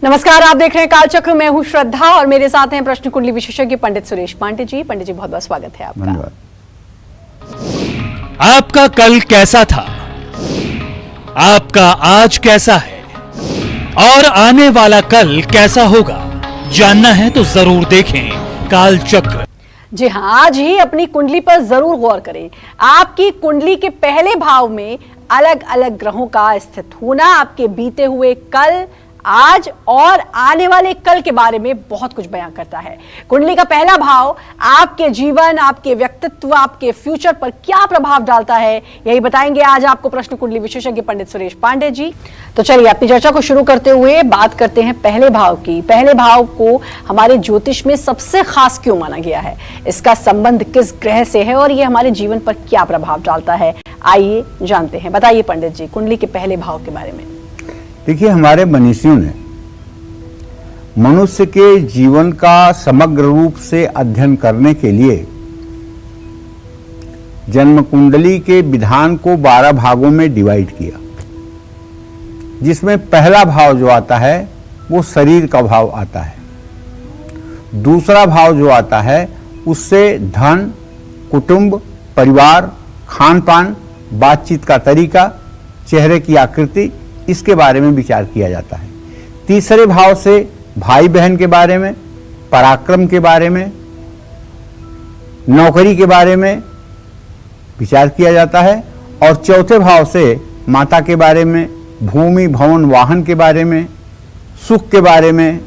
नमस्कार, आप देख रहे हैं कालचक्र। मैं हूं श्रद्धा और मेरे साथ हैं प्रश्न कुंडली विशेषज्ञ पंडित सुरेश पांडे जी। पंडित जी, बहुत बहुत स्वागत है आपका। आपका कल कैसा था, आपका आज कैसा है और आने वाला कल कैसा होगा, जानना है तो जरूर देखें कालचक्र। जी हाँ, आज ही अपनी कुंडली पर जरूर गौर करें। आपकी कुंडली के पहले भाव में अलग अलग ग्रहों का स्थित होना आपके बीते हुए कल, आज और आने वाले कल के बारे में बहुत कुछ बयां करता है। कुंडली का पहला भाव आपके जीवन, आपके व्यक्तित्व, आपके फ्यूचर पर क्या प्रभाव डालता है, यही बताएंगे आज आपको प्रश्न कुंडली विशेषज्ञ पंडित सुरेश पांडे जी। तो चलिए अपनी चर्चा को शुरू करते हुए बात करते हैं पहले भाव की। पहले भाव को हमारे ज्योतिष में सबसे खास क्यों माना गया है, इसका संबंध किस ग्रह से है और ये हमारे जीवन पर क्या प्रभाव डालता है, आइए जानते हैं। बताइए पंडित जी, कुंडली के पहले भाव के बारे में। देखिए, हमारे मनीषियों ने मनुष्य के जीवन का समग्र रूप से अध्ययन करने के लिए जन्म कुंडली के विधान को 12 भागों में डिवाइड किया, जिसमें पहला भाव जो आता है वो शरीर का भाव आता है। दूसरा भाव जो आता है उससे धन, कुटुंब, परिवार, खान पान, बातचीत का तरीका, चेहरे की आकृति, इसके बारे में विचार किया जाता है। तीसरे भाव से भाई बहन के बारे में, पराक्रम के बारे में, नौकरी के बारे में विचार किया जाता है। और चौथे भाव से माता के बारे में, भूमि भवन वाहन के बारे में, सुख के बारे में,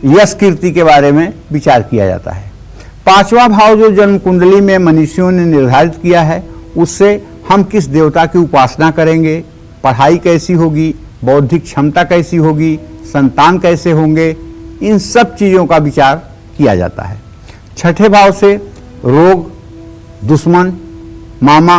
यश कीर्ति के बारे में विचार किया जाता है। पांचवा भाव जो जन्म कुंडली में मनीषियों ने निर्धारित किया है, उससे हम किस देवता की उपासना करेंगे, पढ़ाई कैसी होगी, बौद्धिक क्षमता कैसी होगी, संतान कैसे होंगे, इन सब चीज़ों का विचार किया जाता है। छठे भाव से रोग, दुश्मन, मामा,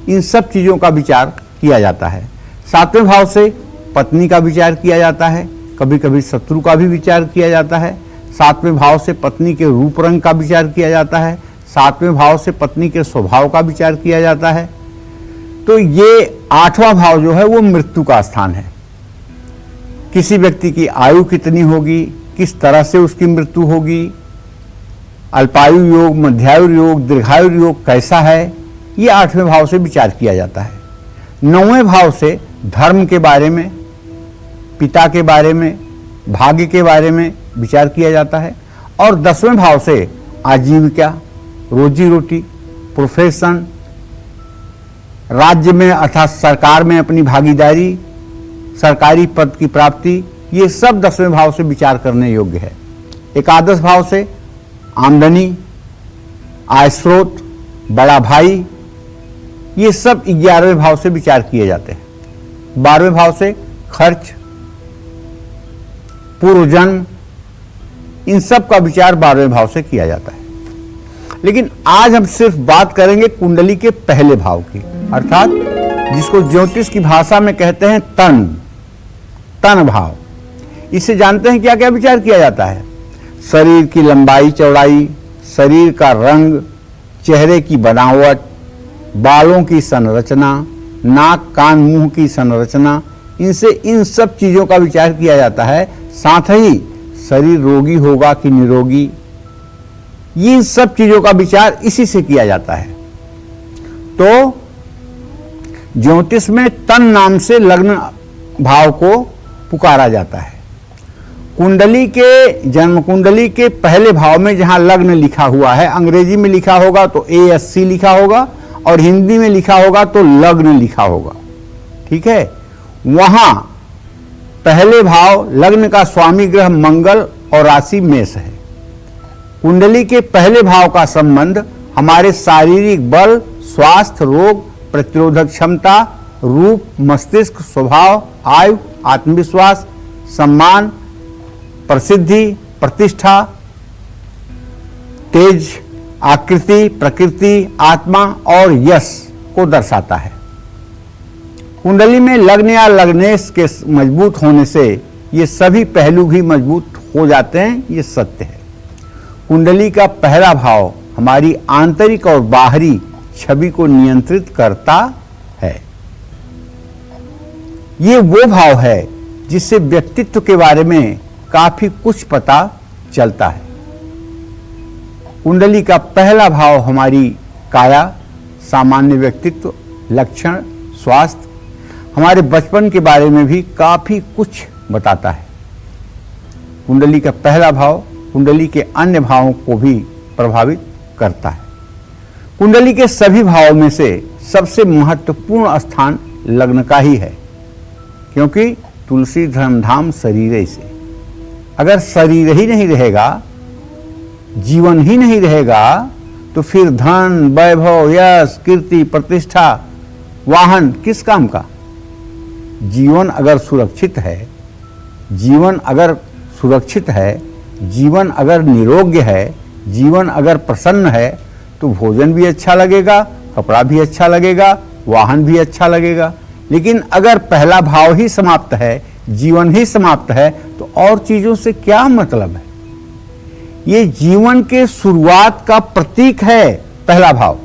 इन सब चीज़ों का विचार किया जाता है। सातवें भाव से पत्नी का विचार किया जाता है, कभी कभी शत्रु का भी विचार किया जाता है। सातवें भाव से पत्नी के रूप रंग का विचार किया जाता है। सातवें भाव से पत्नी के स्वभाव का विचार किया जाता है। तो ये आठवां भाव जो है वो मृत्यु का स्थान है। किसी व्यक्ति की आयु कितनी होगी, किस तरह से उसकी मृत्यु होगी, अल्पायु योग, मध्यायु योग, दीर्घायु योग कैसा है, ये आठवें भाव से विचार किया जाता है। नौवें भाव से धर्म के बारे में, पिता के बारे में, भाग्य के बारे में विचार किया जाता है। और 10वें भाव से आजीविका, रोजी रोटी, प्रोफेशन, राज्य में अर्थात सरकार में अपनी भागीदारी, सरकारी पद की प्राप्ति, ये सब 10वें भाव से विचार करने योग्य है। एकादश भाव से आमदनी, आय स्रोत, बड़ा भाई, ये सब 11वें भाव से विचार किए जाते हैं। 12वें भाव से खर्च, पूर्व जन्म, इन सब का विचार 12वें भाव से किया जाता है। लेकिन आज हम सिर्फ बात करेंगे कुंडली के पहले भाव की, अर्थात जिसको ज्योतिष की भाषा में कहते हैं तन भाव। इससे जानते हैं क्या क्या विचार किया जाता है। शरीर की लंबाई चौड़ाई, शरीर का रंग, चेहरे की बनावट, बालों की संरचना, नाक कान मुंह की संरचना, इनसे इन सब चीजों का विचार किया जाता है। साथ ही शरीर रोगी होगा कि निरोगी, ये सब चीजों का विचार इसी से किया जाता है। तो ज्योतिष में तन नाम से लग्न भाव को पुकारा जाता है। कुंडली के जन्म कुंडली के पहले भाव में जहां लग्न लिखा हुआ है, अंग्रेजी में लिखा होगा तो ASC लिखा होगा और हिंदी में लिखा होगा तो लग्न लिखा होगा, ठीक है। वहां पहले भाव लग्न का स्वामी ग्रह मंगल और राशि मेष है। कुंडली के पहले भाव का संबंध हमारे शारीरिक बल, स्वास्थ्य, रोग प्रतिरोधक क्षमता, रूप, मस्तिष्क, स्वभाव, आयु, आत्मविश्वास, सम्मान, प्रसिद्धि, प्रतिष्ठा, तेज, आकृति, प्रकृति, आत्मा और यश को दर्शाता है। कुंडली में लग्न या लग्नेश के मजबूत होने से ये सभी पहलू भी मजबूत हो जाते हैं, ये सत्य है। कुंडली का पहला भाव हमारी आंतरिक और बाहरी छवि को नियंत्रित करता है। ये वो भाव है जिससे व्यक्तित्व के बारे में काफी कुछ पता चलता है। कुंडली का पहला भाव हमारी काया, सामान्य व्यक्तित्व, लक्षण, स्वास्थ्य, हमारे बचपन के बारे में भी काफी कुछ बताता है। कुंडली का पहला भाव कुंडली के अन्य भावों को भी प्रभावित करता है। कुंडली के सभी भावों में से सबसे महत्वपूर्ण स्थान लग्न का ही है, क्योंकि तुलसी धर्मधाम शरीर से। अगर शरीर ही नहीं रहेगा, जीवन ही नहीं रहेगा, तो फिर धन, वैभव, यश, कीर्ति, प्रतिष्ठा, वाहन किस काम का? जीवन अगर सुरक्षित है, जीवन अगर सुरक्षित है, जीवन अगर निरोग्य है, जीवन अगर प्रसन्न है, तो भोजन भी अच्छा लगेगा, कपड़ा भी अच्छा लगेगा, वाहन भी अच्छा लगेगा। लेकिन अगर पहला भाव ही समाप्त है, जीवन ही समाप्त है, तो और चीजों से क्या मतलब है? ये जीवन के शुरुआत का प्रतीक है पहला भाव।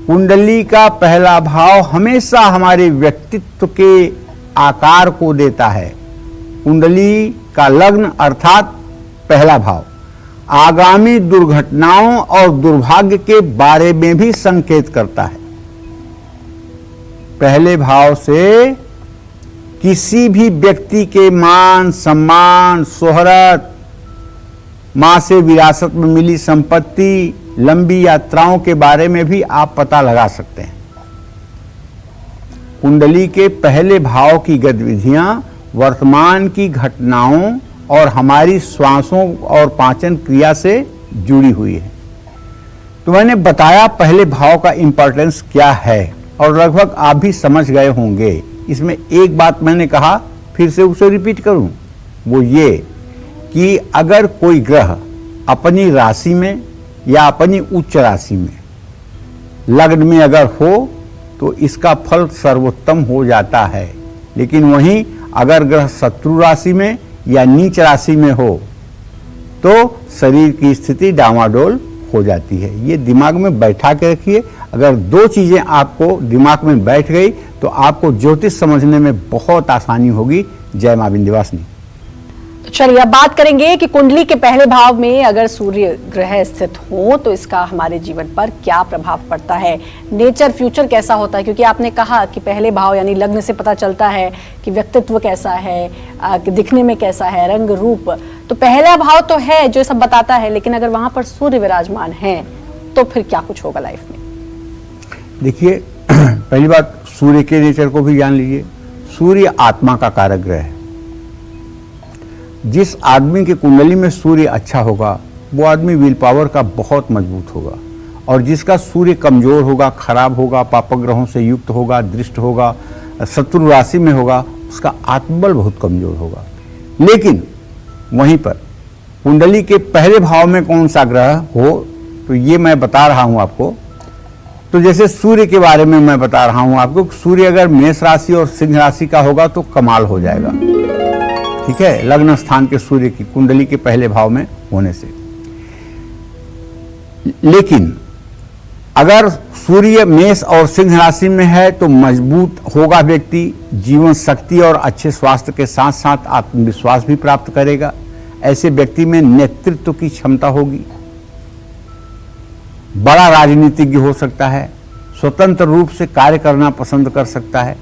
कुंडली का पहला भाव हमेशा हमारे व्यक्तित्व के आकार को देता है। कुंडली का लग्न अर्थात पहला भाव आगामी दुर्घटनाओं और दुर्भाग्य के बारे में भी संकेत करता है। पहले भाव से किसी भी व्यक्ति के मान, सम्मान, शोहरत, मां से विरासत में मिली संपत्ति, लंबी यात्राओं के बारे में भी आप पता लगा सकते हैं। कुंडली के पहले भाव की गतिविधियां वर्तमान की घटनाओं और हमारी श्वासों और पाचन क्रिया से जुड़ी हुई है। तो मैंने बताया पहले भाव का इंपॉर्टेंस क्या है, और लगभग आप भी समझ गए होंगे। इसमें एक बात मैंने कहा, फिर से उसे रिपीट करूं, वो ये कि अगर कोई ग्रह अपनी राशि में या अपनी उच्च राशि में लग्न में अगर हो, तो इसका फल सर्वोत्तम हो जाता है। लेकिन वहीं अगर ग्रह शत्रु राशि में या नीच राशि में हो, तो शरीर की स्थिति डामाडोल हो जाती है। ये दिमाग में बैठा के रखिए। अगर दो चीजें आपको दिमाग में बैठ गई, तो आपको ज्योतिष समझने में बहुत आसानी होगी। जय मां विंध्यवासिनी। चलिए अब बात करेंगे कि कुंडली के पहले भाव में अगर सूर्य ग्रह स्थित हो तो इसका हमारे जीवन पर क्या प्रभाव पड़ता है, नेचर फ्यूचर कैसा होता है। क्योंकि आपने कहा कि पहले भाव यानी लग्न से पता चलता है कि व्यक्तित्व कैसा है, कि दिखने में कैसा है, रंग रूप। तो पहला भाव तो है जो सब बताता है, लेकिन अगर वहां पर सूर्य विराजमान है तो फिर क्या कुछ होगा लाइफ में? देखिए, पहली बात सूर्य के नेचर को भी जान लीजिए। सूर्य आत्मा का कारक ग्रह है। जिस आदमी के कुंडली में सूर्य अच्छा होगा, वो आदमी विल पावर का बहुत मजबूत होगा। और जिसका सूर्य कमजोर होगा, खराब होगा, पापग्रहों से युक्त होगा, दृष्ट होगा, शत्रु राशि में होगा, उसका आत्मबल बहुत कमजोर होगा। लेकिन वहीं पर कुंडली के पहले भाव में कौन सा ग्रह हो, तो ये मैं बता रहा हूं आपको। तो जैसे सूर्य के बारे में मैं बता रहा हूं आपको, सूर्य अगर मेष राशि और सिंह राशि का होगा तो कमाल हो जाएगा। ठीक है, लग्न स्थान के सूर्य की कुंडली के पहले भाव में होने से। लेकिन अगर सूर्य मेष और सिंह राशि में है तो मजबूत होगा व्यक्ति, जीवन शक्ति और अच्छे स्वास्थ्य के साथ साथ आत्मविश्वास भी प्राप्त करेगा। ऐसे व्यक्ति में नेतृत्व की क्षमता होगी, बड़ा राजनीतिज्ञ हो सकता है, स्वतंत्र रूप से कार्य करना पसंद कर सकता है।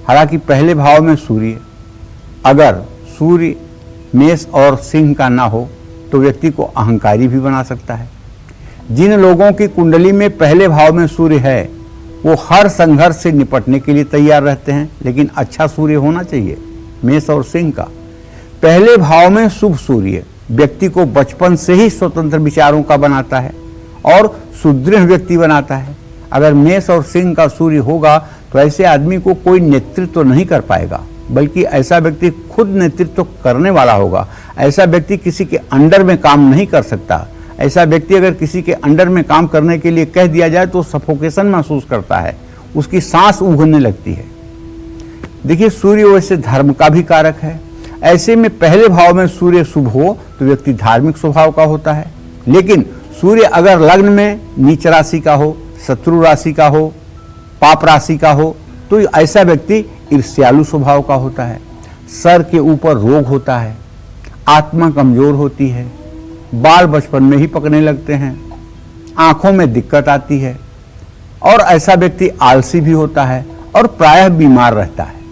हालांकि पहले भाव में सूर्य, अगर सूर्य मेष और सिंह का ना हो तो व्यक्ति को अहंकारी भी बना सकता है। जिन लोगों की कुंडली में पहले भाव में सूर्य है, वो हर संघर्ष से निपटने के लिए तैयार रहते हैं, लेकिन अच्छा सूर्य होना चाहिए। मेष और सिंह का पहले भाव में शुभ सूर्य व्यक्ति को बचपन से ही स्वतंत्र विचारों का बनाता है और सुदृढ़ व्यक्ति बनाता है। अगर मेष और सिंह का सूर्य होगा तो ऐसे आदमी को कोई नेतृत्व नहीं कर पाएगा, बल्कि ऐसा व्यक्ति खुद नेतृत्व करने वाला होगा। ऐसा व्यक्ति किसी के अंडर में काम नहीं कर सकता। ऐसा व्यक्ति अगर किसी के अंडर में काम करने के लिए कह दिया जाए तो सफोकेशन महसूस करता है, उसकी सांस उगने लगती है। देखिए, सूर्य वैसे धर्म का भी कारक है। ऐसे में पहले भाव में सूर्य शुभ हो तो व्यक्ति धार्मिक स्वभाव का होता है। लेकिन सूर्य अगर लग्न में नीच राशि का हो, शत्रु राशि का हो, पाप राशि का हो, तो ऐसा व्यक्ति ईर्ष्यालु स्वभाव का होता है, सर के ऊपर रोग होता है, आत्मा कमजोर होती है, बाल बचपन में ही पकने लगते हैं, आंखों में दिक्कत आती है और ऐसा व्यक्ति आलसी भी होता है और प्रायः बीमार रहता है।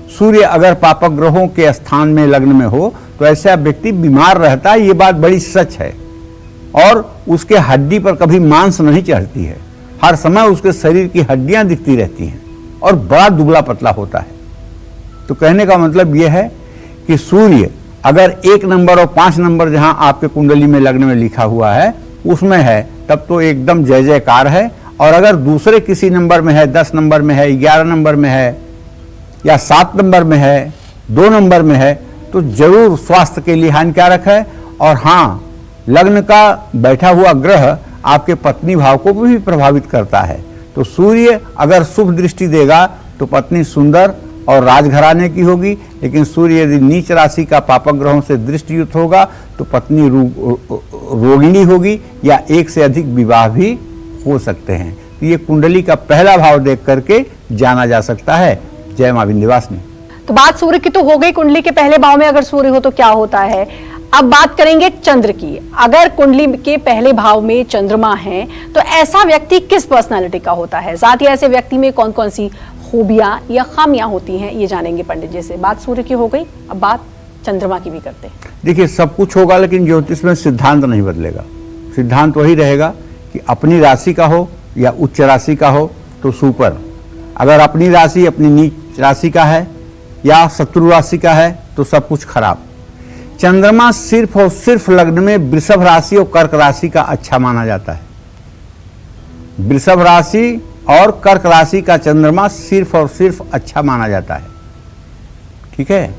सूर्य अगर पापक ग्रहों के स्थान में लग्न में हो तो ऐसा व्यक्ति बीमार रहता है, ये बात बड़ी सच है। और उसके हड्डी पर कभी मांस नहीं चढ़ती है, हर समय उसके शरीर की हड्डियां दिखती रहती हैं और बड़ा दुबला पतला होता है। तो कहने का मतलब यह है कि सूर्य अगर 1 नंबर और 5 नंबर जहां आपके कुंडली में लग्न में लिखा हुआ है उसमें है, तब तो एकदम जय जयकार है। और अगर दूसरे किसी नंबर में है, 10 नंबर में है, 11 नंबर में है या 7 नंबर में है, 2 नंबर में है, तो जरूर स्वास्थ्य के लिए हानिकारक है। और हाँ, लग्न का बैठा हुआ ग्रह आपके पत्नी भाव को भी प्रभावित करता है। तो सूर्य अगर शुभ दृष्टि देगा तो पत्नी सुंदर और राजघराने की होगी, लेकिन सूर्य यदि नीच राशि का पापक ग्रहों से दृष्टि युक्त होगा तो पत्नी रोगिणी होगी या एक से अधिक विवाह भी हो सकते हैं। तो ये कुंडली का पहला भाव देख करके जाना जा सकता है। जय मां विंध्यवासिनी। तो बात सूर्य की तो हो गई, कुंडली के पहले भाव में अगर सूर्य हो तो क्या होता है। अब बात करेंगे चंद्र की। अगर कुंडली के पहले भाव में चंद्रमा है तो ऐसा व्यक्ति किस पर्सनालिटी का होता है, साथ ही ऐसे व्यक्ति में कौन कौन सी खूबियां या खामियां होती हैं, ये जानेंगे पंडित जी से। बात सूर्य की हो गई, अब बात चंद्रमा की भी करते हैं। देखिए, सब कुछ होगा लेकिन ज्योतिष में सिद्धांत नहीं बदलेगा। सिद्धांत वही रहेगा कि अपनी राशि का हो या उच्च राशि का हो तो सुपर, अगर अपनी राशि अपनी नीच राशि का है या शत्रु राशि का है तो सब कुछ खराब। चंद्रमा सिर्फ और सिर्फ लग्न में वृषभ राशि और कर्क राशि का अच्छा माना जाता है। वृषभ राशि और कर्क राशि का चंद्रमा सिर्फ और सिर्फ अच्छा माना जाता है। ठीक है,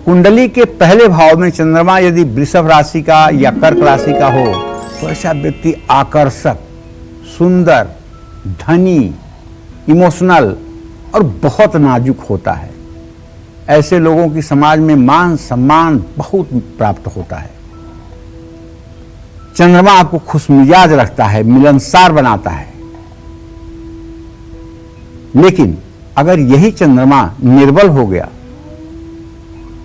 कुंडली के पहले भाव में चंद्रमा यदि वृषभ राशि का या कर्क राशि का हो तो ऐसा व्यक्ति आकर्षक, सुंदर, धनी, इमोशनल और बहुत नाजुक होता है। ऐसे लोगों की समाज में मान सम्मान बहुत प्राप्त होता है। चंद्रमा आपको खुशमिजाज रखता है, मिलनसार बनाता है। लेकिन अगर यही चंद्रमा निर्बल हो गया,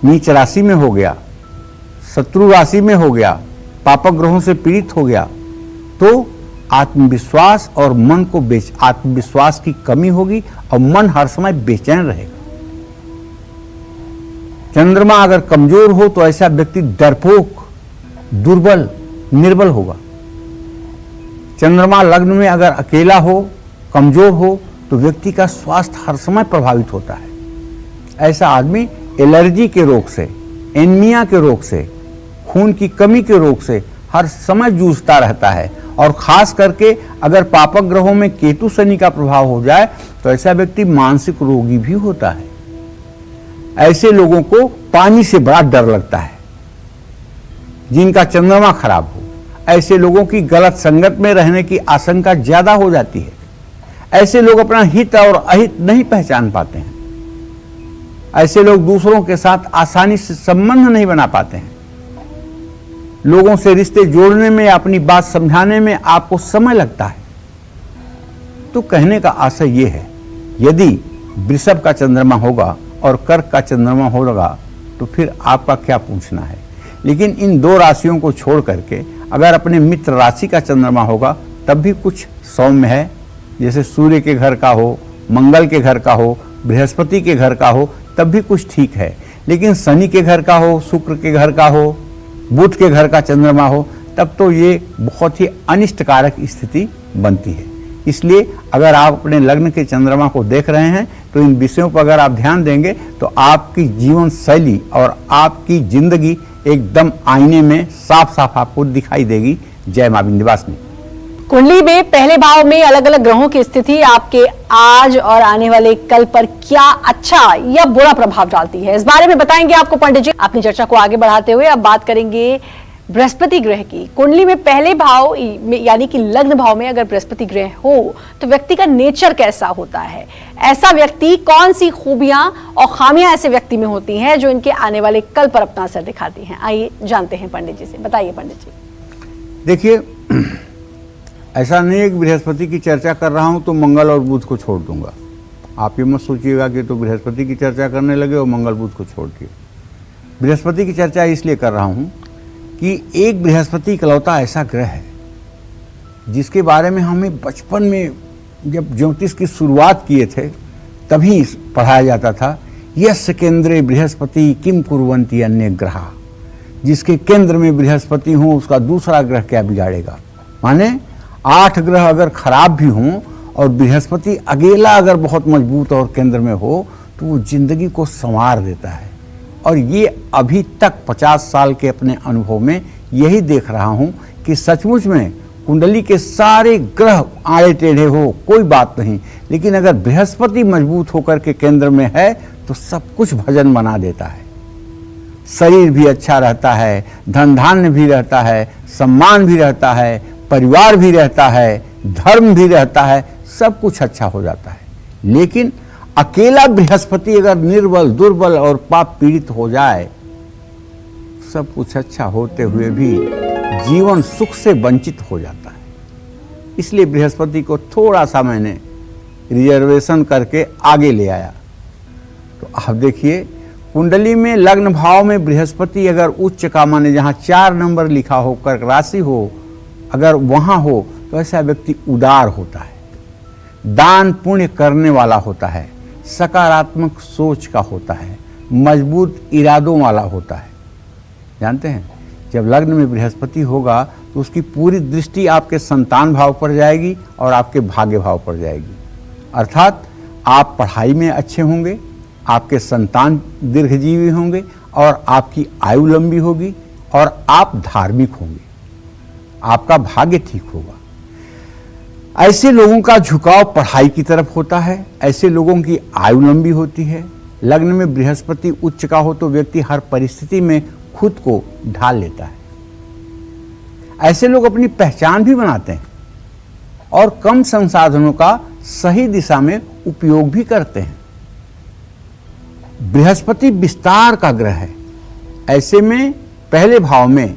नीच राशि में हो गया, शत्रु राशि में हो गया, पापक ग्रहों से पीड़ित हो गया, तो आत्मविश्वास और मन को आत्मविश्वास की कमी होगी और मन हर समय बेचैन रहेगा। चंद्रमा अगर कमजोर हो तो ऐसा व्यक्ति डरपोक, दुर्बल, निर्बल होगा। चंद्रमा लग्न में अगर अकेला हो, कमजोर हो तो व्यक्ति का स्वास्थ्य हर समय प्रभावित होता है। ऐसा आदमी एलर्जी के रोग से, एनीमिया के रोग से, खून की कमी के रोग से हर समय जूझता रहता है। और खास करके अगर पापक ग्रहों में केतु शनि का प्रभाव हो जाए तो ऐसा व्यक्ति मानसिक रोगी भी होता है। ऐसे लोगों को पानी से बड़ा डर लगता है जिनका चंद्रमा खराब हो। ऐसे लोगों की गलत संगत में रहने की आशंका ज्यादा हो जाती है। ऐसे लोग अपना हित और अहित नहीं पहचान पाते हैं। ऐसे लोग दूसरों के साथ आसानी से संबंध नहीं बना पाते हैं। लोगों से रिश्ते जोड़ने में या अपनी बात समझाने में आपको समय लगता है। तो कहने का आशय यह है, यदि वृषभ का चंद्रमा होगा और कर्क का चंद्रमा होगा तो फिर आपका क्या पूछना है। लेकिन इन दो राशियों को छोड़ करके अगर अपने मित्र राशि का चंद्रमा होगा तब भी कुछ सौम्य है। जैसे सूर्य के घर का हो, मंगल के घर का हो, बृहस्पति के घर का हो, तब भी कुछ ठीक है। लेकिन शनि के घर का हो, शुक्र के घर का हो, बुध के घर का चंद्रमा हो, तब तो ये बहुत ही अनिष्टकारक स्थिति बनती है। इसलिए अगर आप अपने लग्न के चंद्रमा को देख रहे हैं तो इन विषयों पर अगर आप ध्यान देंगे तो आपकी जीवन शैली और आपकी जिंदगी एकदम आईने में साफ साफ आपको दिखाई देगी। जय मां विंध्यवासिनी। कुंडली में पहले भाव में अलग अलग ग्रहों की स्थिति आपके आज और आने वाले कल पर क्या अच्छा या बुरा प्रभाव डालती है, इस बारे में बताएंगे आपको पंडित जी। अपनी चर्चा को आगे बढ़ाते हुए अब बात करेंगे बृहस्पति ग्रह की। कुंडली में पहले भाव में यानी कि लग्न भाव में अगर बृहस्पति ग्रह हो तो व्यक्ति का नेचर कैसा होता है, ऐसा व्यक्ति कौन सी खूबियां और खामियां ऐसे व्यक्ति में होती हैं जो इनके आने वाले कल पर अपना असर दिखाती हैं। आइए जानते हैं पंडित जी से। बताइए पंडित जी। देखिए, ऐसा नहीं है कि बृहस्पति की चर्चा कर रहा हूं तो मंगल और बुध को छोड़ दूंगा। आप ये मत सोचिएगा कि तो बृहस्पति की चर्चा करने लगे और मंगल बुध को छोड़ के। बृहस्पति की चर्चा इसलिए कर रहा हूँ कि एक बृहस्पति इकलौता ऐसा ग्रह है जिसके बारे में हमें बचपन में जब ज्योतिष की शुरुआत किए थे तभी पढ़ाया जाता था, यस्य केंद्रे बृहस्पति किम कुर्वन्ति अन्य ग्रह। जिसके केंद्र में बृहस्पति हो उसका दूसरा ग्रह क्या बिगाड़ेगा। माने 8 ग्रह अगर खराब भी हों और बृहस्पति अकेला अगर बहुत मजबूत और केंद्र में हो तो वो जिंदगी को संवार देता है। और ये अभी तक 50 साल के अपने अनुभव में यही देख रहा हूँ कि सचमुच में कुंडली के सारे ग्रह आड़े टेढ़े हो कोई बात नहीं, लेकिन अगर बृहस्पति मजबूत होकर के केंद्र में है तो सब कुछ भजन बना देता है। शरीर भी अच्छा रहता है, धन धान्य भी रहता है, सम्मान भी रहता है, परिवार भी रहता है, धर्म भी रहता है, सब कुछ अच्छा हो जाता है। लेकिन अकेला बृहस्पति अगर निर्बल, दुर्बल और पाप पीड़ित हो जाए, सब कुछ अच्छा होते हुए भी जीवन सुख से वंचित हो जाता है। इसलिए बृहस्पति को थोड़ा सा मैंने रिजर्वेशन करके आगे ले आया। तो आप देखिए कुंडली में लग्न भाव में बृहस्पति अगर उच्च का माने जहाँ 4 नंबर लिखा हो, कर्क राशि हो, अगर वहाँ हो तो ऐसा व्यक्ति उदार होता है, दान पुण्य करने वाला होता है, सकारात्मक सोच का होता है, मजबूत इरादों वाला होता है। जानते हैं जब लग्न में बृहस्पति होगा तो उसकी पूरी दृष्टि आपके संतान भाव पर जाएगी और आपके भाग्य भाव पर जाएगी। अर्थात आप पढ़ाई में अच्छे होंगे, आपके संतान दीर्घजीवी होंगे और आपकी आयु लंबी होगी और आप धार्मिक होंगे, आपका भाग्य ठीक होगा। ऐसे लोगों का झुकाव पढ़ाई की तरफ होता है, ऐसे लोगों की आयु लंबी होती है। लग्न में बृहस्पति उच्च का हो तो व्यक्ति हर परिस्थिति में खुद को ढाल लेता है। ऐसे लोग अपनी पहचान भी बनाते हैं और कम संसाधनों का सही दिशा में उपयोग भी करते हैं। बृहस्पति विस्तार का ग्रह है, ऐसे में पहले भाव में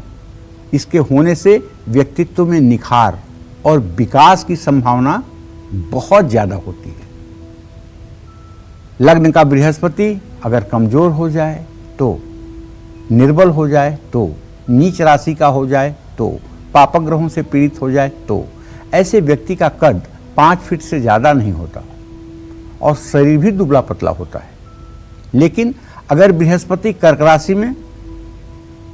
इसके होने से व्यक्तित्व में निखार और विकास की संभावना बहुत ज्यादा होती है। लग्न का बृहस्पति अगर कमजोर हो जाए तो, निर्बल हो जाए तो, नीच राशि का हो जाए तो, पापक ग्रहों से पीड़ित हो जाए तो ऐसे व्यक्ति का कद 5 फीट से ज्यादा नहीं होता और शरीर भी दुबला पतला होता है। लेकिन अगर बृहस्पति कर्क राशि में,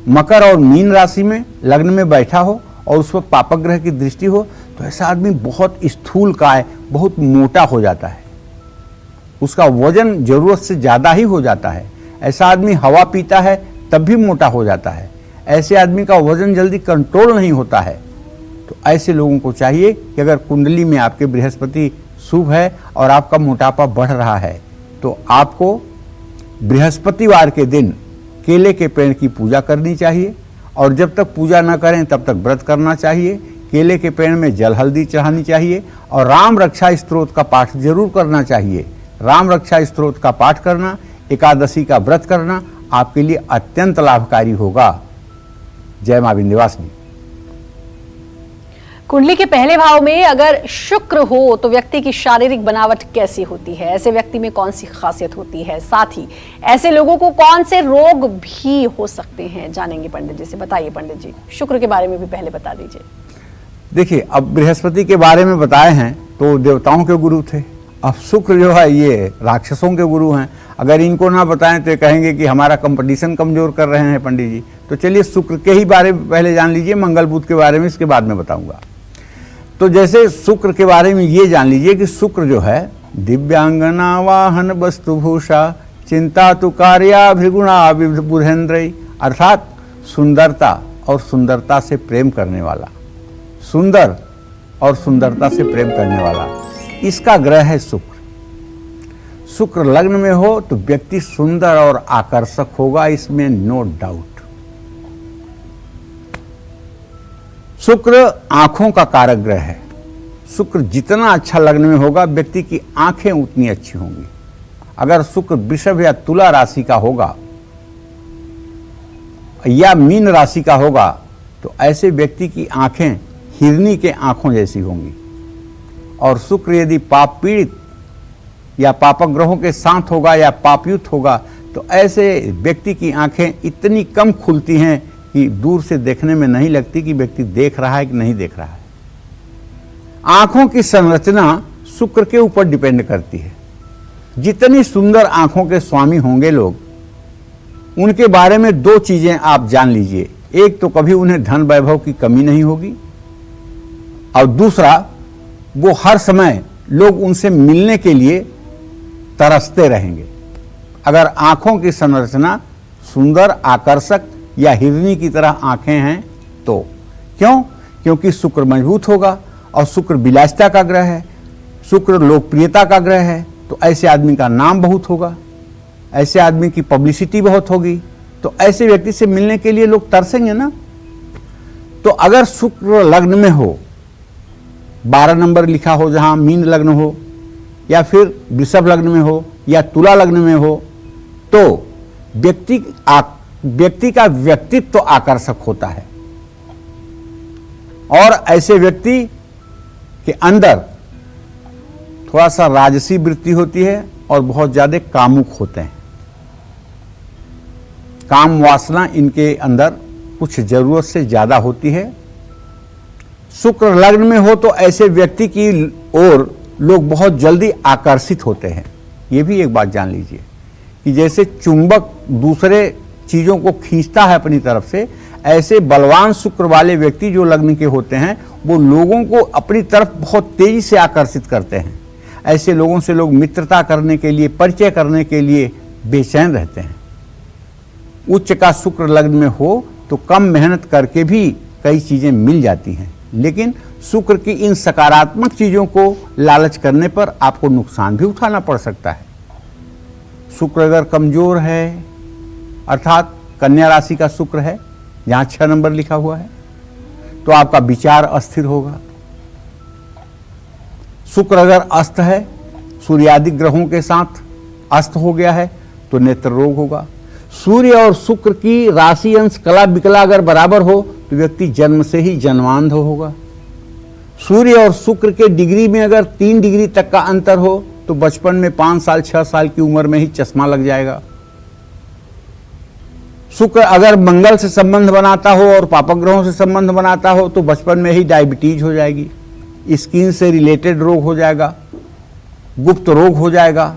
मकर और मीन राशि में लग्न में बैठा हो और उस पर पापक ग्रह की दृष्टि हो तो ऐसा आदमी बहुत स्थूलकाय, बहुत मोटा हो जाता है, उसका वजन जरूरत से ज्यादा ही हो जाता है। ऐसा आदमी हवा पीता है तब भी मोटा हो जाता है। ऐसे आदमी का वजन जल्दी कंट्रोल नहीं होता है। तो ऐसे लोगों को चाहिए कि अगर कुंडली में आपके बृहस्पति शुभ है और आपका मोटापा बढ़ रहा है तो आपको बृहस्पतिवार के दिन केले के पेड़ की पूजा करनी चाहिए और जब तक पूजा न करें तब तक व्रत करना चाहिए। केले के पेड़ में जल हल्दी चढ़ानी चाहिए और राम रक्षा स्तोत्र का पाठ जरूर करना चाहिए। राम रक्षा स्तोत्र का पाठ करना, एकादशी का व्रत करना आपके लिए अत्यंत लाभकारी होगा। जय मां विंध्यवासिनी। कुंडली के पहले भाव में अगर शुक्र हो तो व्यक्ति की शारीरिक बनावट कैसी होती है, ऐसे व्यक्ति में कौन सी खासियत होती है, साथ ही ऐसे लोगों को कौन से रोग भी हो सकते हैं, जानेंगे पंडित जी से। बताइए पंडित जी, शुक्र के बारे में भी पहले बता दीजिए। देखिए, अब बृहस्पति के बारे में बताए हैं तो देवताओं के गुरु थे, अब शुक्र जो है ये राक्षसों के गुरु हैं। अगर इनको ना बताएं तो कहेंगे कि हमारा कंपटीशन कमजोर कर रहे हैं पंडित जी। तो चलिए शुक्र के ही बारे में पहले जान लीजिए, मंगल बुध के बारे में इसके बाद में बताऊंगा। तो जैसे शुक्र के बारे में ये जान लीजिए कि शुक्र जो है दिव्यांगना वाहन वस्तुभूषा चिंता तु कार्या भृगुणा बुधेन्द्र, अर्थात सुंदरता और सुंदरता से प्रेम करने वाला, सुंदर और सुंदरता से प्रेम करने वाला, इसका ग्रह है शुक्र। शुक्र लग्न में हो तो व्यक्ति सुंदर और आकर्षक होगा, इसमें नो डाउट। शुक्र आंखों का कारक ग्रह है। शुक्र जितना अच्छा लग्न में होगा व्यक्ति की आंखें उतनी अच्छी होंगी। अगर शुक्र वृषभ या तुला राशि का होगा या मीन राशि का होगा तो ऐसे व्यक्ति की आंखें हिरनी के आंखों जैसी होंगी। और शुक्र यदि पाप पीड़ित या पापक ग्रहों के साथ होगा या पापयुक्त होगा तो ऐसे व्यक्ति की आंखें इतनी कम खुलती हैं कि दूर से देखने में नहीं लगती कि व्यक्ति देख रहा है कि नहीं देख रहा है। आंखों की संरचना शुक्र के ऊपर डिपेंड करती है। जितनी सुंदर आंखों के स्वामी होंगे लोग, उनके बारे में दो चीजें आप जान लीजिए। एक तो कभी उन्हें धन वैभव की कमी नहीं होगी, और दूसरा वो हर समय लोग उनसे मिलने के लिए तरसते रहेंगे। अगर आंखों की संरचना सुंदर, आकर्षक या हिरनी की तरह आंखें हैं तो क्यों? क्योंकि शुक्र मजबूत होगा और शुक्र विलासिता का ग्रह है, शुक्र लोकप्रियता का ग्रह है, तो ऐसे आदमी का नाम बहुत होगा, ऐसे आदमी की पब्लिसिटी बहुत होगी, तो ऐसे व्यक्ति से मिलने के लिए लोग तरसेंगे ना। तो अगर शुक्र लग्न में हो, 12 नंबर लिखा हो जहां मीन लग्न हो, या फिर वृषभ लग्न में हो या तुला लग्न में हो, तो व्यक्ति का व्यक्तित्व आकर्षक होता है और ऐसे व्यक्ति के अंदर थोड़ा सा राजसी वृत्ति होती है और बहुत ज्यादा कामुक होते हैं। काम वासना इनके अंदर कुछ जरूरत से ज्यादा होती है। शुक्र लग्न में हो तो ऐसे व्यक्ति की ओर लोग बहुत जल्दी आकर्षित होते हैं। ये भी एक बात जान लीजिए कि जैसे चुंबक दूसरे चीजों को खींचता है अपनी तरफ से, ऐसे बलवान शुक्र वाले व्यक्ति जो लग्न के होते हैं वो लोगों को अपनी तरफ बहुत तेजी से आकर्षित करते हैं। ऐसे लोगों से लोग मित्रता करने के लिए, परिचय करने के लिए बेचैन रहते हैं। उच्च का शुक्र लग्न में हो तो कम मेहनत करके भी कई चीजें मिल जाती हैं, लेकिन शुक्र की इन सकारात्मक चीजों को लालच करने पर आपको नुकसान भी उठाना पड़ सकता है। शुक्र अगर कमजोर है, अर्थात कन्या राशि का शुक्र है जहां 6 नंबर लिखा हुआ है, तो आपका विचार अस्थिर होगा। शुक्र अगर अस्त है, सूर्यादि ग्रहों के साथ अस्त हो गया है, तो नेत्र रोग होगा। सूर्य और शुक्र की राशि अंश कला विकला अगर बराबर हो तो व्यक्ति जन्म से ही जन्मांध होगा। सूर्य और शुक्र के डिग्री में अगर 3 डिग्री तक का अंतर हो तो बचपन में 5 साल 6 साल की उम्र में ही चश्मा लग जाएगा। शुक्र अगर मंगल से संबंध बनाता हो और पापक ग्रहों से संबंध बनाता हो तो बचपन में ही डायबिटीज हो जाएगी, स्किन से रिलेटेड रोग हो जाएगा, गुप्त रोग हो जाएगा।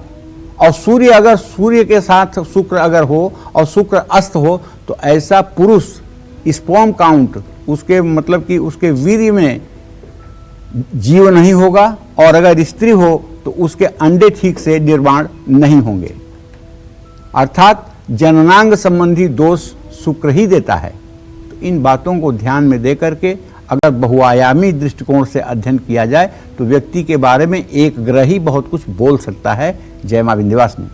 और सूर्य अगर सूर्य के साथ शुक्र अगर हो और शुक्र अस्त हो तो ऐसा पुरुष स्पर्म काउंट उसके मतलब कि उसके वीर्य में जीव नहीं होगा, और अगर स्त्री हो तो उसके अंडे ठीक से निर्माण नहीं होंगे। अर्थात जननांग संबंधी दोष शुक्र ही देता है। तो इन बातों को ध्यान में दे करके अगर बहुआयामी दृष्टिकोण से अध्ययन किया जाए तो व्यक्ति के बारे में एक ग्रह ही बहुत कुछ बोल सकता है। जय मां विंध्यवासिनी।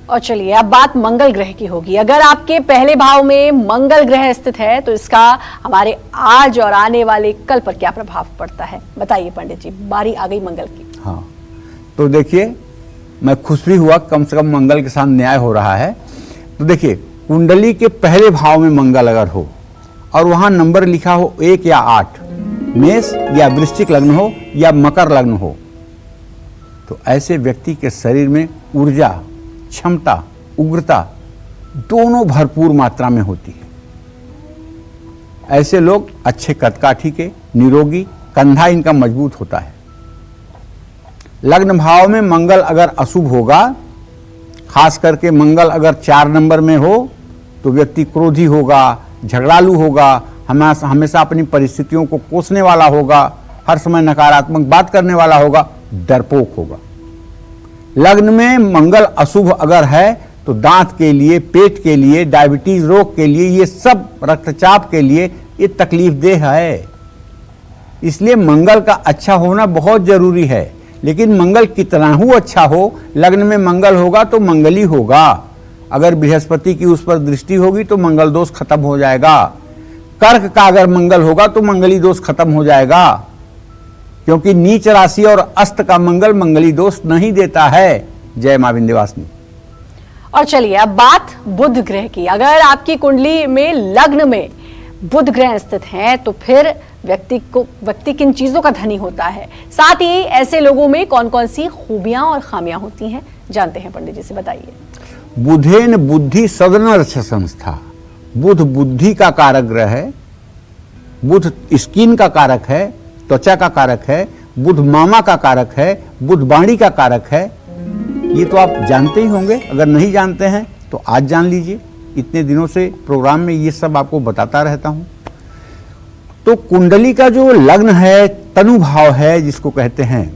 और चलिए अब बात मंगल ग्रह की होगी। अगर आपके पहले भाव में मंगल ग्रह स्थित है तो इसका हमारे आज और आने वाले कल पर क्या प्रभाव पड़ता है, बताइए पंडित जी। बारी आ गई मंगल की। हाँ, तो देखिए मैं खुश भी हुआ, कम से कम मंगल के साथ न्याय हो रहा है। तो देखिए कुंडली के पहले भाव में मंगल अगर हो और वहां नंबर लिखा हो 1 या 8, मेष या वृश्चिक लग्न हो या मकर लग्न हो, तो ऐसे व्यक्ति के शरीर में ऊर्जा, क्षमता, उग्रता दोनों भरपूर मात्रा में होती है। ऐसे लोग अच्छे कदकाठी के, निरोगी, कंधा इनका मजबूत होता है। लग्न भाव में मंगल अगर अशुभ होगा, खास करके मंगल अगर 4 नंबर में हो तो व्यक्ति क्रोधी होगा, झगड़ालू होगा, हमेशा अपनी परिस्थितियों को कोसने वाला होगा, हर समय नकारात्मक बात करने वाला होगा, डरपोक होगा। लग्न में मंगल अशुभ अगर है तो दांत के लिए, पेट के लिए, डायबिटीज रोग के लिए, ये सब रक्तचाप के लिए ये तकलीफ देह है। इसलिए मंगल का अच्छा होना बहुत जरूरी है। लेकिन मंगल कितना ही अच्छा हो, लग्न में मंगल होगा तो मंगल ही होगा। अगर बृहस्पति की उस पर दृष्टि होगी तो मंगल दोष खत्म हो जाएगा। कर्क का अगर मंगल होगा तो मंगली दोष खत्म हो जाएगा, क्योंकि नीच राशि और अस्त का मंगल मंगली दोष नहीं देता है। जय मां विंध्यवासिनी। और चलिए अब बात बुध ग्रह की। अगर आपकी कुंडली में लग्न में बुध ग्रह स्थित हैं तो फिर व्यक्ति किन चीजों का धनी होता है, साथ ही ऐसे लोगों में कौन कौन सी खूबियां और खामियां होती हैं, जानते हैं पंडित जी से, बताइए। बुधेन बुद्धि सदनर्थ संस्था, बुध बुद्धि का कारक ग्रह है, बुध स्किन का कारक है, त्वचा का कारक है, बुध मामा का कारक है, बुध वाणी का कारक है। ये तो आप जानते ही होंगे, अगर नहीं जानते हैं तो आज जान लीजिए। इतने दिनों से प्रोग्राम में ये सब आपको बताता रहता हूं। तो कुंडली का जो लग्न है, तनु भाव है जिसको कहते हैं,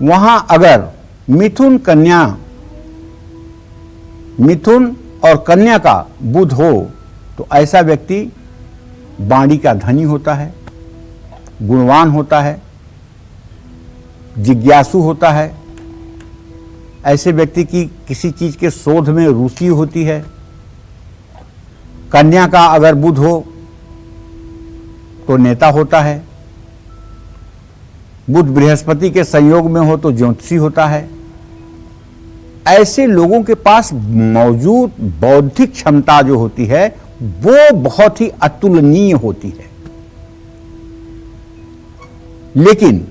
वहां अगर मिथुन और कन्या का बुध हो तो ऐसा व्यक्ति वाणी का धनी होता है, गुणवान होता है, जिज्ञासु होता है। ऐसे व्यक्ति की किसी चीज के शोध में रुचि होती है। कन्या का अगर बुध हो तो नेता होता है, बुध बृहस्पति के संयोग में हो तो ज्योतिषी होता है। ऐसे लोगों के पास मौजूद बौद्धिक क्षमता जो होती है वो बहुत ही अतुलनीय होती है। लेकिन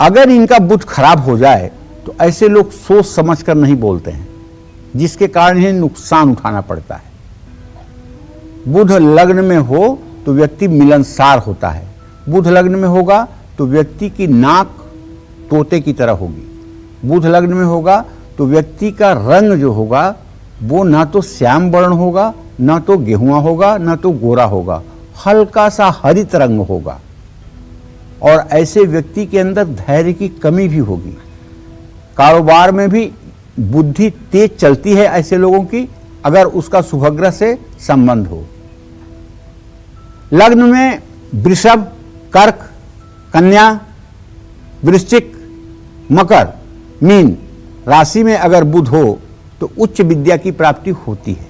अगर इनका बुध खराब हो जाए तो ऐसे लोग सोच समझकर नहीं बोलते हैं, जिसके कारण इन्हें नुकसान उठाना पड़ता है। बुध लग्न में हो तो व्यक्ति मिलनसार होता है, बुध लग्न में होगा तो व्यक्ति की नाक तोते की तरह होगी, बुध लग्न में होगा तो व्यक्ति का रंग जो होगा वो ना तो श्याम वर्ण होगा, ना तो गेहुआ होगा, ना तो गोरा होगा, हल्का सा हरित रंग होगा। और ऐसे व्यक्ति के अंदर धैर्य की कमी भी होगी। कारोबार में भी बुद्धि तेज चलती है ऐसे लोगों की, अगर उसका शुभग्रह से संबंध हो। लग्न में वृषभ, कर्क, कन्या, वृश्चिक, मकर, मीन राशि में अगर बुध हो तो उच्च विद्या की प्राप्ति होती है।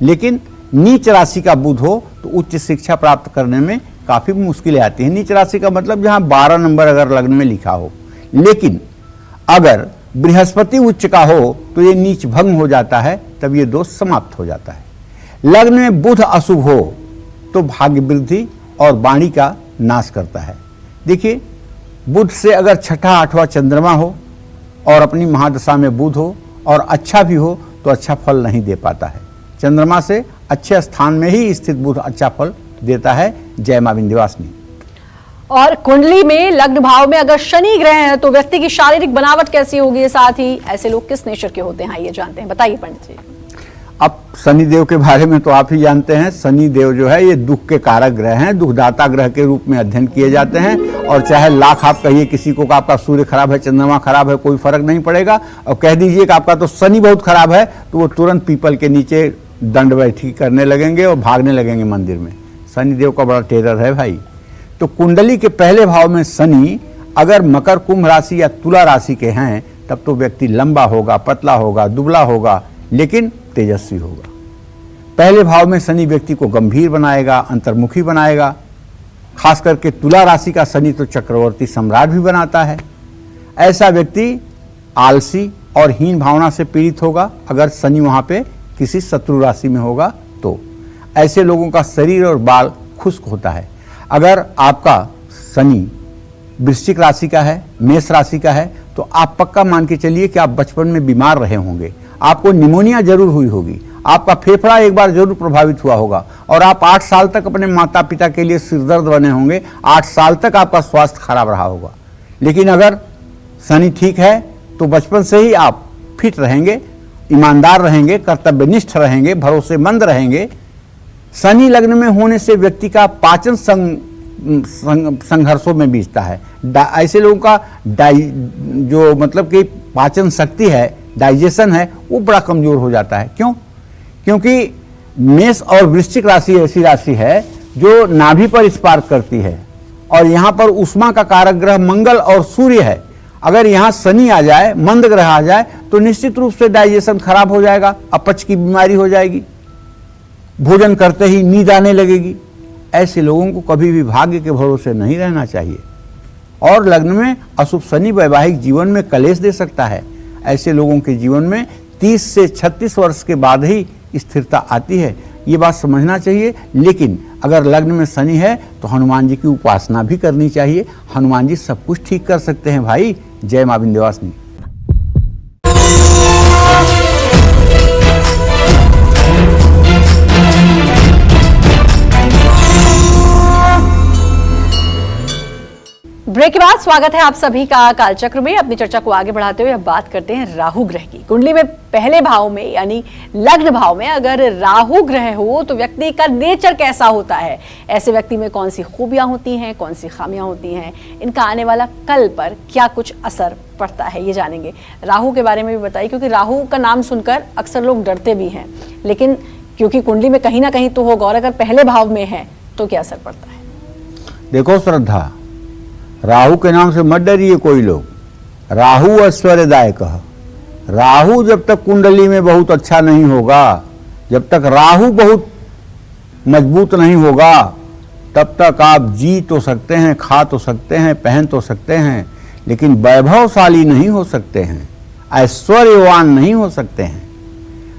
लेकिन नीच राशि का बुध हो तो उच्च शिक्षा प्राप्त करने में काफी मुश्किलें आती हैं। नीच राशि का मतलब जहां 12 नंबर अगर लग्न में लिखा हो। लेकिन अगर बृहस्पति उच्च का हो तो ये नीच भंग हो जाता है, तब ये दोष समाप्त हो जाता है। लग्न में बुध अशुभ हो तो भाग्य वृद्धि और वाणी का नाश करता है। देखिए, बुध से अगर छठा आठवां चंद्रमा हो और अपनी महादशा में बुध हो और अच्छा भी हो तो अच्छा फल नहीं दे पाता है। चंद्रमा से अच्छे स्थान में ही स्थित बुध अच्छा फल देता है। जय मां विंध्यवासिनी। और कुंडली में लग्न भाव में अगर शनि ग्रह है तो व्यक्ति की शारीरिक बनावट कैसी होगी, साथ ही ऐसे लोग किस नेचर के होते हैं, ये जानते हैं, बताइए पंडित जी। अब शनि देव के बारे में तो आप ही जानते हैं। शनि देव जो है ये दुख के कारक ग्रह हैं, दुखदाता ग्रह के रूप में अध्ययन किए जाते हैं। और चाहे लाख आप कहिए किसी को का आपका सूर्य खराब है, चंद्रमा खराब है, कोई फर्क नहीं पड़ेगा। और कह दीजिए कि आपका तो शनि बहुत खराब है तो वो तुरंत पीपल के नीचे दंड बैठी करने लगेंगे और भागने लगेंगे मंदिर में। शनि देव का बड़ा टेरर है भाई। तो कुंडली के पहले भाव में शनि अगर मकर, कुंभ राशि या तुला राशि के हैं तब तो व्यक्ति लंबा होगा, पतला होगा, दुबला होगा, लेकिन तेजस्वी होगा। पहले भाव में शनि व्यक्ति को गंभीर बनाएगा, अंतर्मुखी बनाएगा। खास करके तुला राशि का शनि तो चक्रवर्ती सम्राट भी बनाता है। ऐसा व्यक्ति आलसी और हीन भावना से पीड़ित होगा अगर शनि वहां पे किसी शत्रु राशि में होगा तो। ऐसे लोगों का शरीर और बाल खुश्क होता है। अगर आपका शनि वृश्चिक राशि का है, मेष राशि का है, तो आप पक्का मान के चलिए कि आप बचपन में बीमार रहे होंगे, आपको निमोनिया जरूर हुई होगी, आपका फेफड़ा एक बार जरूर प्रभावित हुआ होगा और आप 8 साल तक अपने माता पिता के लिए सिरदर्द बने होंगे, 8 साल तक आपका स्वास्थ्य खराब रहा होगा। लेकिन अगर शनि ठीक है तो बचपन से ही आप फिट रहेंगे, ईमानदार रहेंगे, कर्तव्यनिष्ठ रहेंगे, भरोसेमंद रहेंगे। शनि लग्न में होने से व्यक्ति का पाचन संघर्षों में बीतता है। ऐसे लोगों का जो मतलब कि पाचन शक्ति है, डाइजेशन है, वो बड़ा कमजोर हो जाता है। क्यों? क्योंकि मेष और वृश्चिक राशि ऐसी राशि है जो नाभि पर स्पार्क करती है और यहाँ पर उष्मा का कारक ग्रह मंगल और सूर्य है। अगर यहाँ शनि आ जाए, मंद ग्रह आ जाए तो निश्चित रूप से डाइजेशन खराब हो जाएगा, अपच की बीमारी हो जाएगी, भोजन करते ही नींद आने लगेगी। ऐसे लोगों को कभी भी भाग्य के भरोसे नहीं रहना चाहिए। और लग्न में अशुभ शनि वैवाहिक जीवन में कलेश दे सकता है। ऐसे लोगों के जीवन में 30 से 36 वर्ष के बाद ही स्थिरता आती है। ये बात समझना चाहिए। लेकिन अगर लग्न में शनि है तो हनुमान जी की उपासना भी करनी चाहिए। हनुमान जी सब कुछ ठीक कर सकते हैं भाई। जय मां विंध्यवासिनी। ब्रेक के बाद स्वागत है आप सभी का कालचक्र में। अपनी चर्चा को आगे बढ़ाते हुए अब बात करते हैं राहु ग्रह की। कुंडली में पहले भाव में यानी लग्न भाव में अगर राहु ग्रह हो तो व्यक्ति का नेचर कैसा होता है, ऐसे व्यक्ति में कौन सी खूबियां होती हैं, कौन सी खामियां होती हैं, इनका आने वाला कल पर क्या कुछ असर पड़ता है, ये जानेंगे। राहु के बारे में भी बताइए, क्योंकि राहु का नाम सुनकर अक्सर लोग डरते भी हैं, लेकिन क्योंकि कुंडली में कहीं ना कहीं तो होगा, और अगर पहले भाव में है तो क्या असर पड़ता है। देखो श्रद्धा, राहु के नाम से मत डरिए कोई लोग। राहु ऐश्वर्यदायक है। राहु जब तक कुंडली में बहुत अच्छा नहीं होगा, जब तक राहु बहुत मजबूत नहीं होगा, तब तक आप जी तो सकते हैं, खा तो सकते हैं, पहन तो सकते हैं, लेकिन वैभवशाली नहीं हो सकते हैं, ऐश्वर्यवान नहीं हो सकते हैं,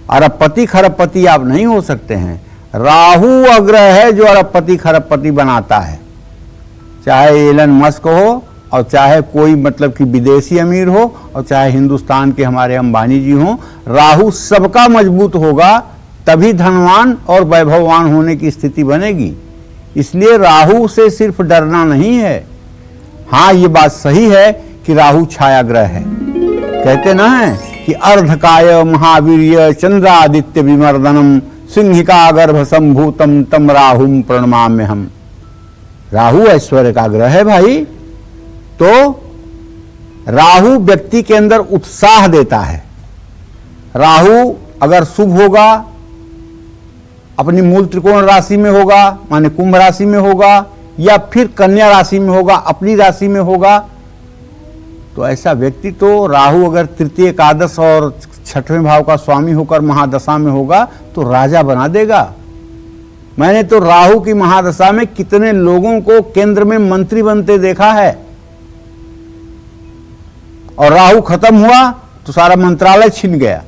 अरबपति खरबपति आप नहीं हो सकते हैं। राहु अग्रह है जो अरबपति खरबपति बनाता है, चाहे एलन मस्क हो और चाहे कोई मतलब कि विदेशी अमीर हो और चाहे हिंदुस्तान के हमारे अंबानी जी हों। राहु सबका मजबूत होगा तभी धनवान और वैभववान होने की स्थिति बनेगी। इसलिए राहु से सिर्फ डरना नहीं है। हाँ, ये बात सही है कि राहु छाया ग्रह है। कहते ना है कि अर्धकाय महावीर्य चंद्रादित्य विमर्दनम सिंहिका गर्भ संभूतम तम राहुम प्रणमाम्य हम। राहु ऐश्वर्य का ग्रह है भाई। तो राहु व्यक्ति के अंदर उत्साह देता है। राहु अगर शुभ होगा, अपनी मूल त्रिकोण राशि में होगा, माने कुंभ राशि में होगा, या फिर कन्या राशि में होगा, अपनी राशि में होगा, तो ऐसा व्यक्ति तो राहु अगर तृतीय एकादश और छठवें भाव का स्वामी होकर महादशा में होगा तो राजा बना देगा। मैंने तो राहु की महादशा में कितने लोगों को केंद्र में मंत्री बनते देखा है, और राहु खत्म हुआ तो सारा मंत्रालय छिन गया।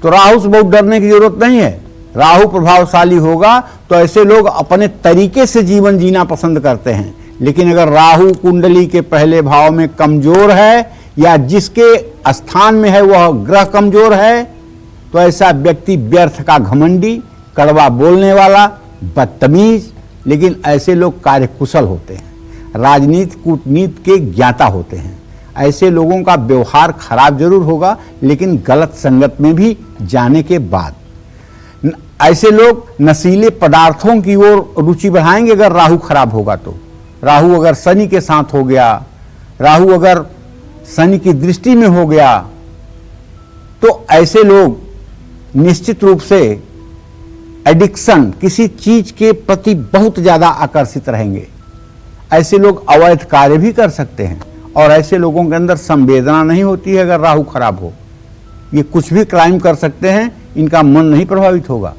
तो राहु से बहुत डरने की जरूरत नहीं है। राहु प्रभावशाली होगा तो ऐसे लोग अपने तरीके से जीवन जीना पसंद करते हैं। लेकिन अगर राहु कुंडली के पहले भाव में कमजोर है या जिसके स्थान में है वह ग्रह कमजोर है, तो ऐसा व्यक्ति व्यर्थ का घमंडी, कड़वा बोलने वाला, बदतमीज, लेकिन ऐसे लोग कार्यकुशल होते हैं, राजनीति कूटनीति के ज्ञाता होते हैं। ऐसे लोगों का व्यवहार खराब जरूर होगा, लेकिन गलत संगत में भी जाने के बाद ऐसे लोग नशीले पदार्थों की ओर रुचि बढ़ाएंगे अगर राहु खराब होगा तो। राहु अगर शनि के साथ हो गया, राहु अगर शनि की दृष्टि में हो गया, तो ऐसे लोग निश्चित रूप से एडिक्शन, किसी चीज के प्रति बहुत ज्यादा आकर्षित रहेंगे। ऐसे लोग अवैध कार्य भी कर सकते हैं, और ऐसे लोगों के अंदर संवेदना नहीं होती है अगर राहु खराब हो। ये कुछ भी क्राइम कर सकते हैं, इनका मन नहीं प्रभावित होगा।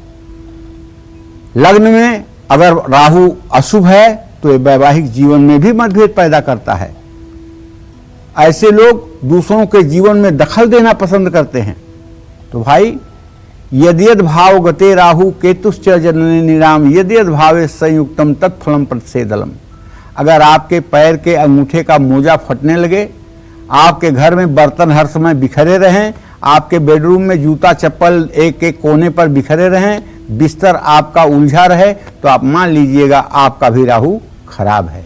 लग्न में अगर राहु अशुभ है तो ये वैवाहिक जीवन में भी मतभेद पैदा करता है। ऐसे लोग दूसरों के जीवन में दखल देना पसंद करते हैं। तो भाई, यद्यद भाव गते राहु केतुश्च जनने निराम यद्यद भावे संयुक्तम तत्फलम प्रतिषेधलम। अगर आपके पैर के अंगूठे का मोजा फटने लगे, आपके घर में बर्तन हर समय बिखरे रहें, आपके बेडरूम में जूता चप्पल एक एक कोने पर बिखरे रहें, बिस्तर आपका उलझा रहे, तो आप मान लीजिएगा आपका भी राहु खराब है।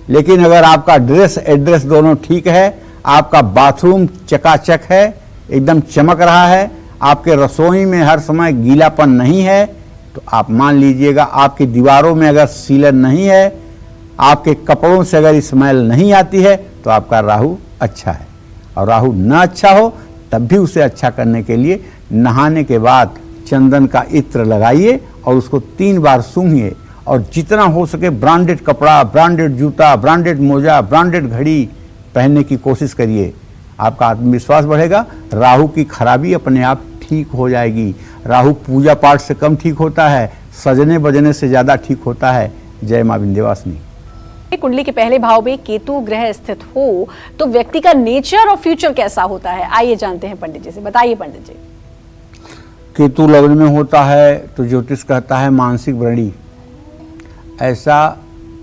लेकिन अगर आपका ड्रेस एड्रेस दोनों ठीक है, आपका बाथरूम चकाचक है, एकदम चमक रहा है, आपके रसोई में हर समय गीलापन नहीं है, तो आप मान लीजिएगा आपकी दीवारों में अगर सीलन नहीं है, आपके कपड़ों से अगर स्मेल नहीं आती है, तो आपका राहु अच्छा है। और राहु न अच्छा हो तब भी उसे अच्छा करने के लिए नहाने के बाद चंदन का इत्र लगाइए और उसको 3 बार सूंघिए, और जितना हो सके ब्रांडेड कपड़ा, ब्रांडेड जूता, ब्रांडेड मोजा, ब्रांडेड घड़ी पहनने की कोशिश करिए। आपका आत्मविश्वास बढ़ेगा, राहु की खराबी अपने आप ठीक हो जाएगी। राहु पूजा पाठ से कम ठीक होता है, सजने बजने से ज़्यादा ठीक होता है। जय मां विंध्यवासिनी। कुंडली के पहले भाव में केतु ग्रह स्थित हो तो व्यक्ति का नेचर और फ्यूचर कैसा होता है, आइए जानते हैं पंडित जी से। बताइए पंडित जी। केतु लग्न में होता है तो ज्योतिष कहता है मानसिक व्रणी। ऐसा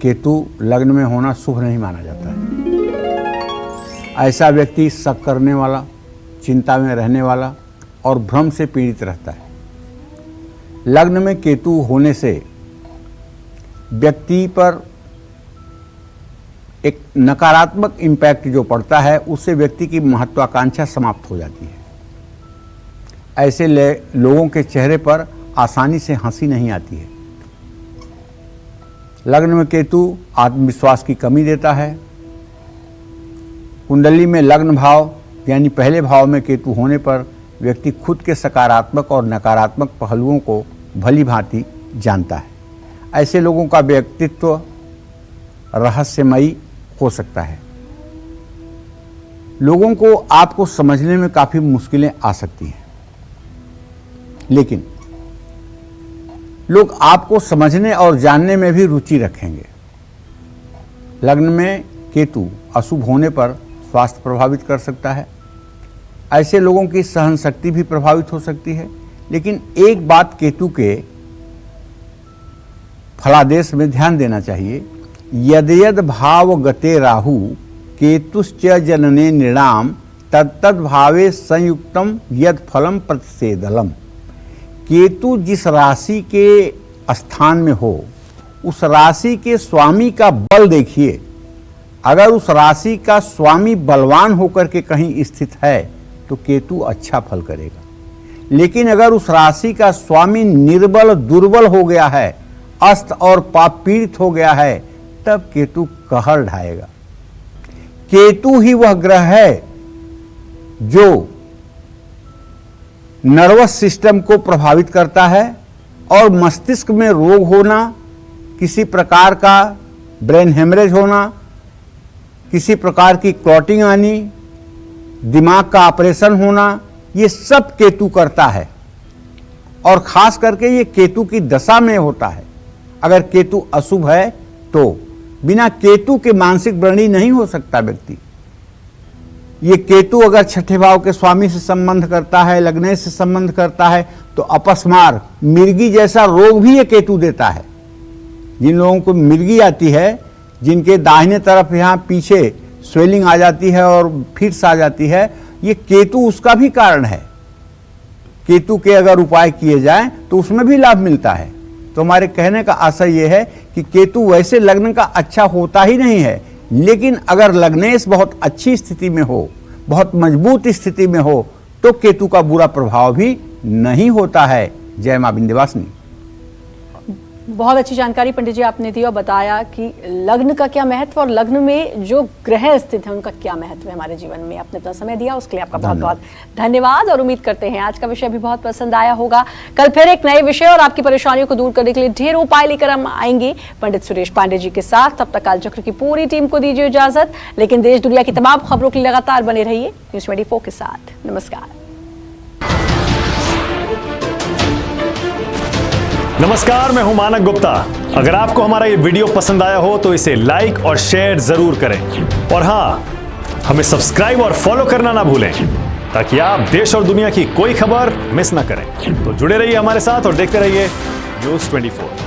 केतु लग्न में होना शुभ नहीं माना जाता है। ऐसा व्यक्ति शक करने वाला, चिंता में रहने वाला और भ्रम से पीड़ित रहता है। लग्न में केतु होने से व्यक्ति पर एक नकारात्मक इम्पैक्ट जो पड़ता है, उससे व्यक्ति की महत्वाकांक्षा समाप्त हो जाती है। ऐसे लोगों के चेहरे पर आसानी से हंसी नहीं आती है। लग्न में केतु आत्मविश्वास की कमी देता है। कुंडली में लग्न भाव यानी पहले भाव में केतु होने पर व्यक्ति खुद के सकारात्मक और नकारात्मक पहलुओं को भली भांति जानता है। ऐसे लोगों का व्यक्तित्व रहस्यमयी हो सकता है। लोगों को आपको समझने में काफी मुश्किलें आ सकती हैं, लेकिन लोग आपको समझने और जानने में भी रुचि रखेंगे। लग्न में केतु अशुभ होने पर स्वास्थ्य प्रभावित कर सकता है। ऐसे लोगों की सहन शक्ति भी प्रभावित हो सकती है। लेकिन एक बात केतु के फलादेश में ध्यान देना चाहिए, यद भाव गते राहु केतुश्च जनने नृणाम तत्तद भावे संयुक्तम यद फलम प्रतिषेधलम। केतु जिस राशि के स्थान में हो, उस राशि के स्वामी का बल देखिए। अगर उस राशि का स्वामी बलवान होकर के कहीं स्थित है तो केतु अच्छा फल करेगा। लेकिन अगर उस राशि का स्वामी निर्बल दुर्बल हो गया है, अस्त और पाप पीड़ित हो गया है, तब केतु कहर ढाएगा। केतु ही वह ग्रह है जो नर्वस सिस्टम को प्रभावित करता है और मस्तिष्क में रोग होना, किसी प्रकार का ब्रेन हेमरेज होना, किसी प्रकार की क्लॉटिंग आनी, दिमाग का ऑपरेशन होना, ये सब केतु करता है। और खास करके ये केतु की दशा में होता है। अगर केतु अशुभ है तो बिना केतु के मानसिक व्रणी नहीं हो सकता व्यक्ति। ये केतु अगर छठे भाव के स्वामी से संबंध करता है, लग्नेश से संबंध करता है, तो अपस्मार, मिर्गी जैसा रोग भी ये केतु देता है। जिन लोगों को मिर्गी आती है, जिनके दाहिने तरफ यहाँ पीछे स्वेलिंग आ जाती है और फिट्स आ जाती है, ये केतु उसका भी कारण है। केतु के अगर उपाय किए जाएं तो उसमें भी लाभ मिलता है। तो हमारे कहने का आशय यह है कि केतु वैसे लग्न का अच्छा होता ही नहीं है, लेकिन अगर लग्नेश बहुत अच्छी स्थिति में हो, बहुत मजबूत स्थिति में हो, तो केतु का बुरा प्रभाव भी नहीं होता है। जय मां विंध्यवासिनी। बहुत अच्छी जानकारी पंडित जी आपने दी और बताया कि लग्न का क्या महत्व और लग्न में जो ग्रह स्थित है उनका क्या महत्व है हमारे जीवन में। आपने अपना समय दिया उसके लिए आपका बहुत बहुत धन्यवाद और उम्मीद करते हैं आज का विषय भी बहुत पसंद आया होगा। कल फिर एक नए विषय और आपकी परेशानियों को दूर करने के लिए ढेर उपाय लेकर हम आएंगे पंडित सुरेश पांडे जी के साथ। तब तक कालचक्र की पूरी टीम को दीजिए इजाजत, लेकिन देश दुनिया की तमाम खबरों के लिए लगातार बने रहिए न्यूज़ 24 के साथ। नमस्कार, मैं हूं मानक गुप्ता। अगर आपको हमारा ये वीडियो पसंद आया हो तो इसे लाइक और शेयर जरूर करें, और हां, हमें सब्सक्राइब और फॉलो करना ना भूलें ताकि आप देश और दुनिया की कोई खबर मिस ना करें। तो जुड़े रहिए हमारे साथ और देखते रहिए न्यूज़ 24।